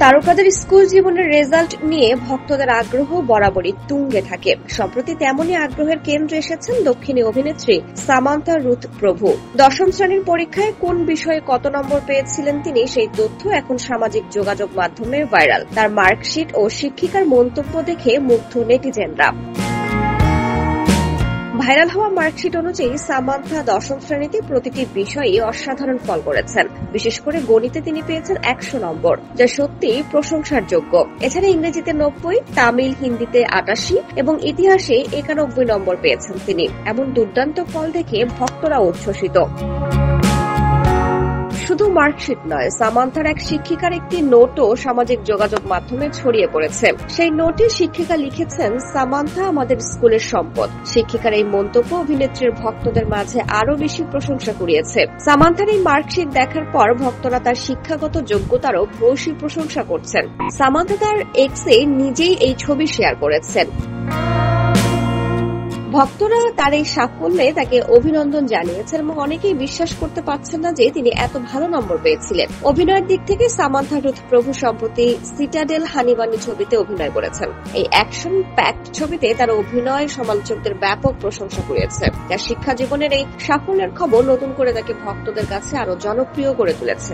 তারকাদের স্কুল জীবনের রেজাল্ট নিয়ে ভক্তদের আগ্রহ বরাবরই তুঙ্গে থাকে। সম্প্রতি তেমনই আগ্রহের কেন্দ্রে এসেছেন দক্ষিণী অভিনেত্রী সামান্থা রুথ প্রভু। 10ম শ্রেণীর পরীক্ষায় কোন বিষয়ে কত নম্বর পেয়েছিলেন তিনি, সেই তথ্য এখন সামাজিক যোগাযোগ মাধ্যমে ভাইরাল। তার মার্কশিট ও শিক্ষিকার মন্তব্য দেখে মুগ্ধ নেটিজেনরা। ভাইরাল হওয়া মার্কশিট অনুযায়ী সামান্থা 10ম শ্রেণীতে প্রতিটি বিষয়ে অসাধারণ ফল করেছেন। বিশেষ করে গণিতে তিনি পেয়েছেন 100 নম্বর, যা সত্যিই প্রশংসার যোগ্য। এছাড়া ইংরেজিতে 90, তামিল, হিন্দিতে 88 এবং ইতিহাসে 91 নম্বর পেয়েছেন তিনি। এমন দুর্দান্ত ফল দেখে ভক্তরা উচ্ছ্বসিত। শুধু মার্কশিট নয়, সামান্থার এক শিক্ষিকার একটি নোটও সামাজিক যোগাযোগ মাধ্যমে ছড়িয়ে পড়েছে। সেই নোটে শিক্ষিকা লিখেছেন, সামান্থা আমাদের স্কুলের সম্পদ। শিক্ষিকার এই মন্তব্য অভিনেত্রীর ভক্তদের মাঝে আরো বেশি প্রশংসা কুড়িয়েছে। সামান্থার এই মার্কশিট দেখার পর ভক্তরা তার শিক্ষাগত যোগ্যতারও ভূয়সী প্রশংসা করছেন। সামান্থা তার এক্সে নিজেই এই ছবি শেয়ার করেছেন। ভক্তরা তার এই সাফল্যে তাকে অভিনন্দন জানিয়েছেন এবং অনেকেই বিশ্বাস করতে পারছেন না যে তিনি এত ভালো নম্বর পেয়েছিলেন। অভিনয়ের দিক থেকে সামান্থা রুথ প্রভু সম্প্রতি সিটাডেল হানিবানি ছবিতে অভিনয় করেছেন। এই অ্যাকশন প্যাকড ছবিতে তার অভিনয় সমালোচকদের ব্যাপক প্রশংসা কুড়িয়েছে। তার শিক্ষা জীবনের এই সাফল্যের খবর নতুন করে তাকে ভক্তদের কাছে আরো জনপ্রিয় করে তুলেছে।